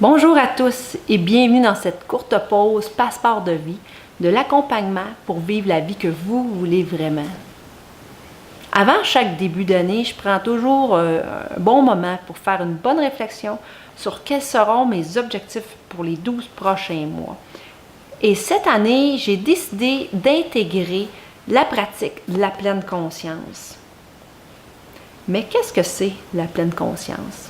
Bonjour à tous et bienvenue dans cette courte pause Passeport de vie, de l'accompagnement pour vivre la vie que vous voulez vraiment. Avant chaque début d'année, je prends toujours un bon moment pour faire une bonne réflexion sur quels seront mes objectifs pour les 12 prochains mois. Et cette année, j'ai décidé d'intégrer la pratique de la pleine conscience. Mais qu'est-ce que c'est la pleine conscience?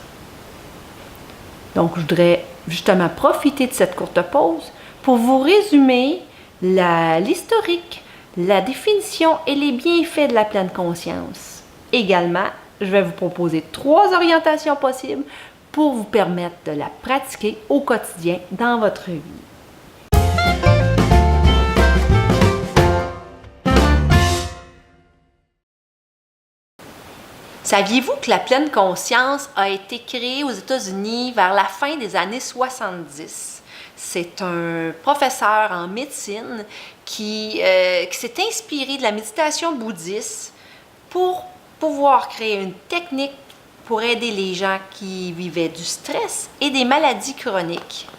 Donc, je voudrais justement profiter de cette courte pause pour vous résumer l'historique, la définition et les bienfaits de la pleine conscience. Également, je vais vous proposer 3 orientations possibles pour vous permettre de la pratiquer au quotidien dans votre vie. Saviez-vous que la pleine conscience a été créée aux États-Unis vers la fin des années 70? C'est un professeur en médecine qui s'est inspiré de la méditation bouddhiste pour pouvoir créer une technique pour aider les gens qui vivaient du stress et des maladies chroniques.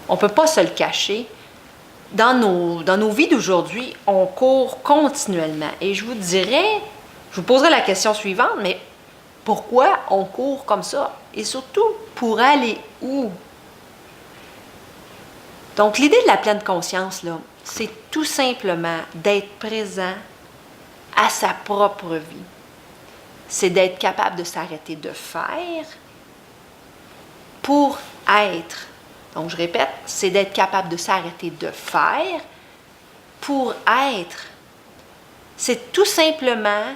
On ne peut pas se le cacher. Dans nos vies d'aujourd'hui, on court continuellement. Et je vous poserai la question suivante, mais pourquoi on court comme ça? Et surtout, pour aller où? Donc, l'idée de la pleine conscience, là, c'est tout simplement d'être présent à sa propre vie. C'est d'être capable de s'arrêter de faire pour être. Donc, je répète, c'est d'être capable de s'arrêter de faire pour être. C'est tout simplement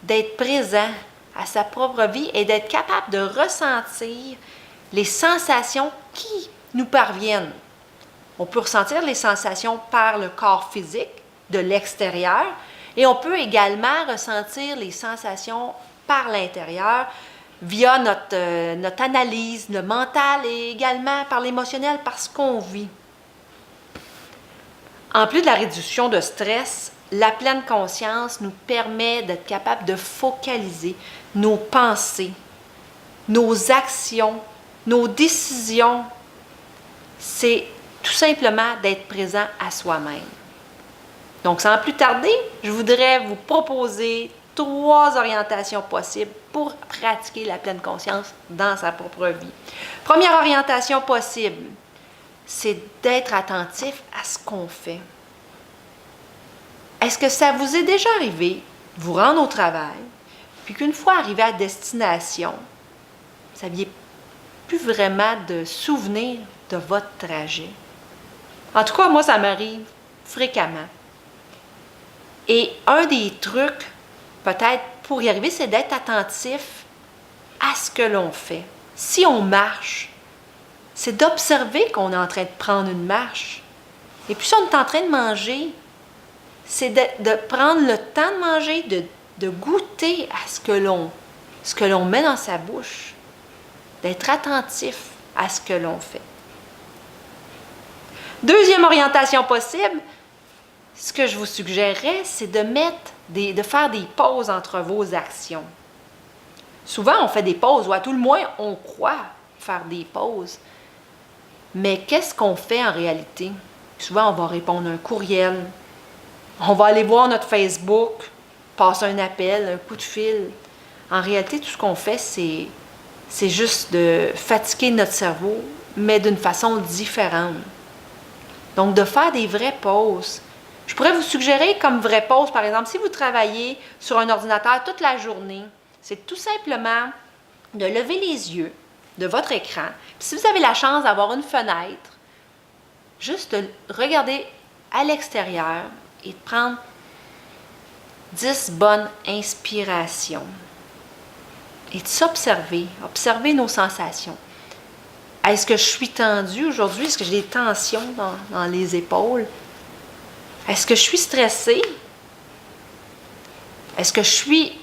d'être présent à sa propre vie et d'être capable de ressentir les sensations qui nous parviennent. On peut ressentir les sensations par le corps physique, de l'extérieur, et on peut également ressentir les sensations par l'intérieur via notre analyse, le mental et également par l'émotionnel, par ce qu'on vit. En plus de la réduction de stress, la pleine conscience nous permet d'être capable de focaliser nos pensées, nos actions, nos décisions. C'est tout simplement d'être présent à soi-même. Donc, sans plus tarder, je voudrais vous proposer 3 orientations possibles pour pratiquer la pleine conscience dans sa propre vie. Première orientation possible, c'est d'être attentif à ce qu'on fait. Est-ce que ça vous est déjà arrivé, vous rendre au travail, puis qu'une fois arrivé à destination, vous n'aviez plus vraiment de souvenir de votre trajet? En tout cas, moi, ça m'arrive fréquemment. Et un des trucs, peut-être, pour y arriver, c'est d'être attentif à ce que l'on fait. Si on marche, c'est d'observer qu'on est en train de prendre une marche. Et puis si on est en train de manger, c'est de prendre le temps de manger, de goûter à ce que l'on met dans sa bouche, d'être attentif à ce que l'on fait. Deuxième orientation possible, ce que je vous suggérerais, c'est de faire des pauses entre vos actions. Souvent, on fait des pauses, ou à tout le moins, on croit faire des pauses. Mais qu'est-ce qu'on fait en réalité? Souvent, on va répondre à un courriel, on va aller voir notre Facebook, passer un appel, un coup de fil. En réalité, tout ce qu'on fait, c'est juste de fatiguer notre cerveau, mais d'une façon différente. Donc, de faire des vraies pauses. Je pourrais vous suggérer comme vraie pause, par exemple, si vous travaillez sur un ordinateur toute la journée, c'est tout simplement de lever les yeux de votre écran. Puis si vous avez la chance d'avoir une fenêtre, juste de regarder à l'extérieur et de prendre 10 bonnes inspirations. Et de s'observer, observer nos sensations. Est-ce que je suis tendue aujourd'hui? Est-ce que j'ai des tensions dans les épaules? Est-ce que je suis stressée? Est-ce que je suis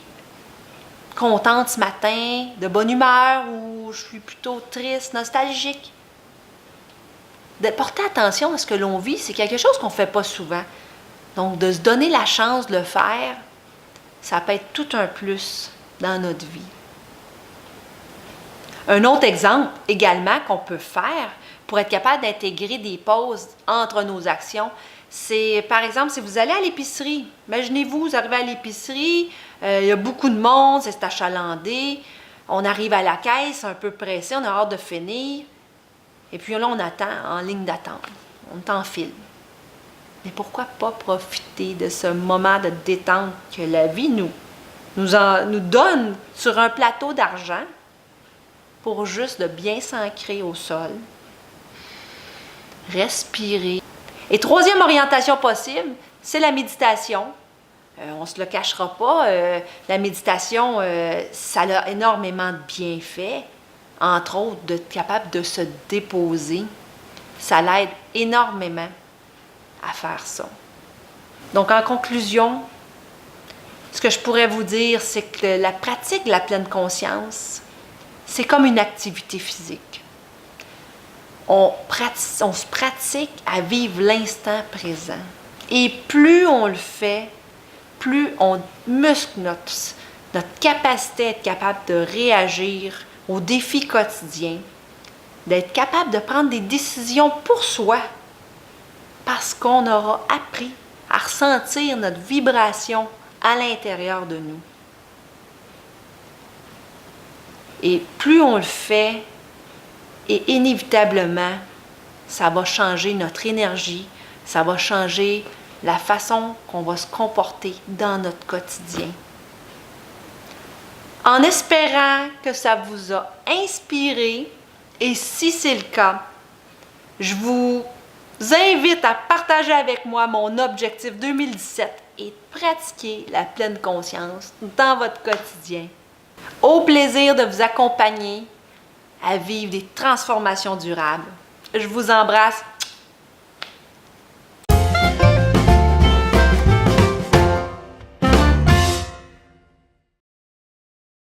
contente ce matin, de bonne humeur, ou je suis plutôt triste, nostalgique? De porter attention à ce que l'on vit, c'est quelque chose qu'on ne fait pas souvent. Donc, de se donner la chance de le faire, ça peut être tout un plus dans notre vie. Un autre exemple également qu'on peut faire pour être capable d'intégrer des pauses entre nos actions, c'est par exemple si vous allez à l'épicerie. Imaginez-vous, vous arrivez à l'épicerie, il y a beaucoup de monde, c'est achalandé, on arrive à la caisse un peu pressé, on a hâte de finir, et puis là on attend en ligne d'attente, on est en file. Mais pourquoi pas profiter de ce moment de détente que la vie nous donne sur un plateau d'argent pour juste de bien s'ancrer au sol, respirer. Et troisième orientation possible, c'est la méditation. On ne se le cachera pas, la méditation, ça a énormément de bienfaits, entre autres d'être capable de se déposer. Ça l'aide énormément à faire ça. Donc, en conclusion, ce que je pourrais vous dire, c'est que la pratique de la pleine conscience, c'est comme une activité physique. On se pratique à vivre l'instant présent. Et plus on le fait, plus on muscle notre capacité à être capable de réagir aux défis quotidiens, d'être capable de prendre des décisions pour soi, parce qu'on aura appris à ressentir notre vibration à l'intérieur de nous. Et plus on le fait, et inévitablement, ça va changer notre énergie, ça va changer la façon qu'on va se comporter dans notre quotidien. En espérant que ça vous a inspiré, et si c'est le cas, je vous invite à partager avec moi mon objectif 2017 et de pratiquer la pleine conscience dans votre quotidien. Au plaisir de vous accompagner à vivre des transformations durables. Je vous embrasse